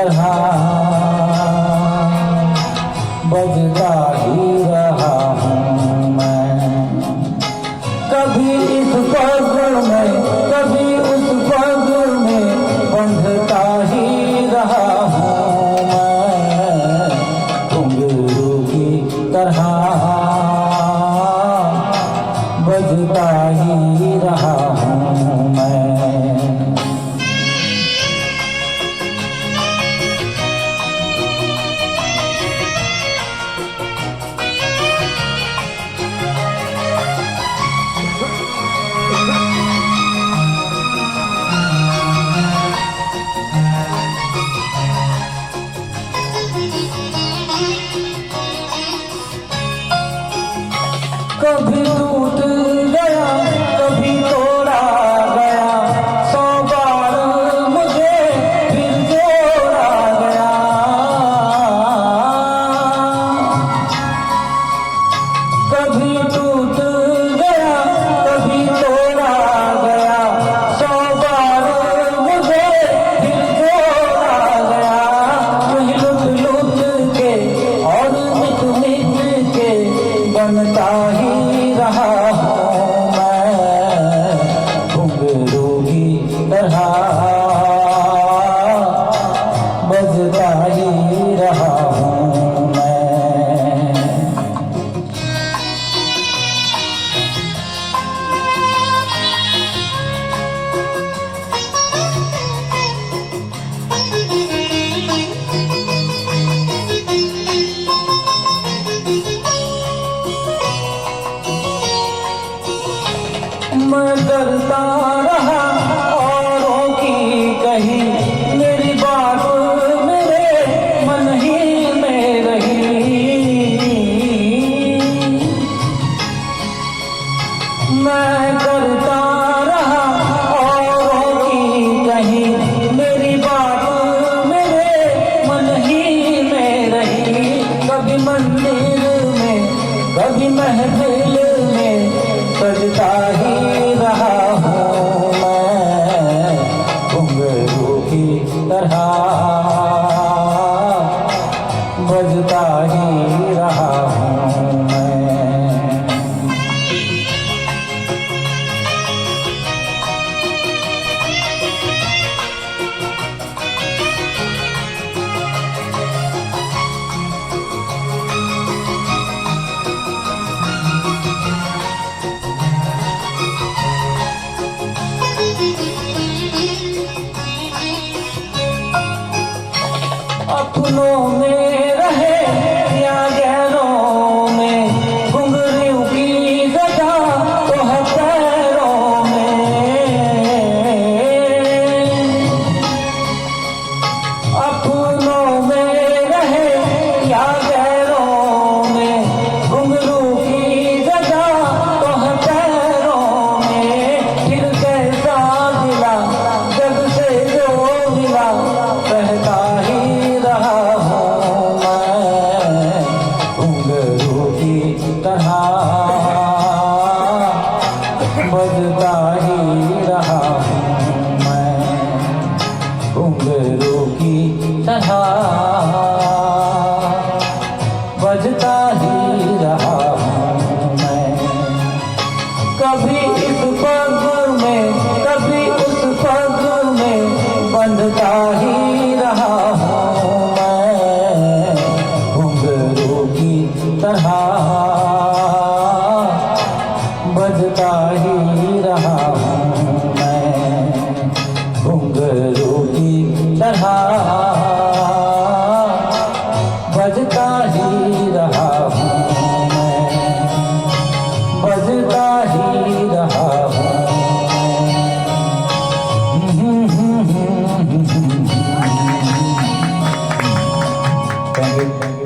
तरह बजता ही रहा हूँ मैं। कभी इस पग में कभी उस पग में बंधता ही रहा हूँ मैं। घुंघरू की तरह बजता ही रहा हूँ मैं। कभी टूट गया कभी तोड़ा गया, 100 बार मुझे फिर जोड़ा गया। कभी टूट गया कभी तोड़ा गया, 100 बार मुझे फिर जोड़ा गया। वही लुट लुट के और मिट मिट के बनता ही रहा हूँ मैं। घुंघरू की तरह बजता ही रहा हूँ मैं। मैं करता रहा औरों की कही, मेरी बात मेरे मन ही में रही। मैं करता रहा औरों की कही, मेरी बात मेरे मन ही में रही। कभी मंदिर में कभी महफिल में सजता ही रहा हूँ मैं। घुंघरू की तरह बजता ही रहा हूँ मैं। अपनों में रहे या गैरों में, घुंघरू की जगह तो है पैरों में। अपनों में रहे या गैरों में, घुंघरू की जगह तो है पैरों में। फिर कैसा गिला जग से जो मिला, कहता ही रहा हूँ मैं। घुंघरू की तरह बजता ही रहा हूँ मैं। घुंघरू की तरह बजता ही रहा हूँ मैं। कभी इस पग में कभी उस पग में बंधता ही रहा हूँ मैं। घुंघरू की तरह बजता ही रहा हूँ मैं। घुंघरू की तरह बजता ही रहा हूँ मैं। बजता ही रहा हूँ मैं। Thank you.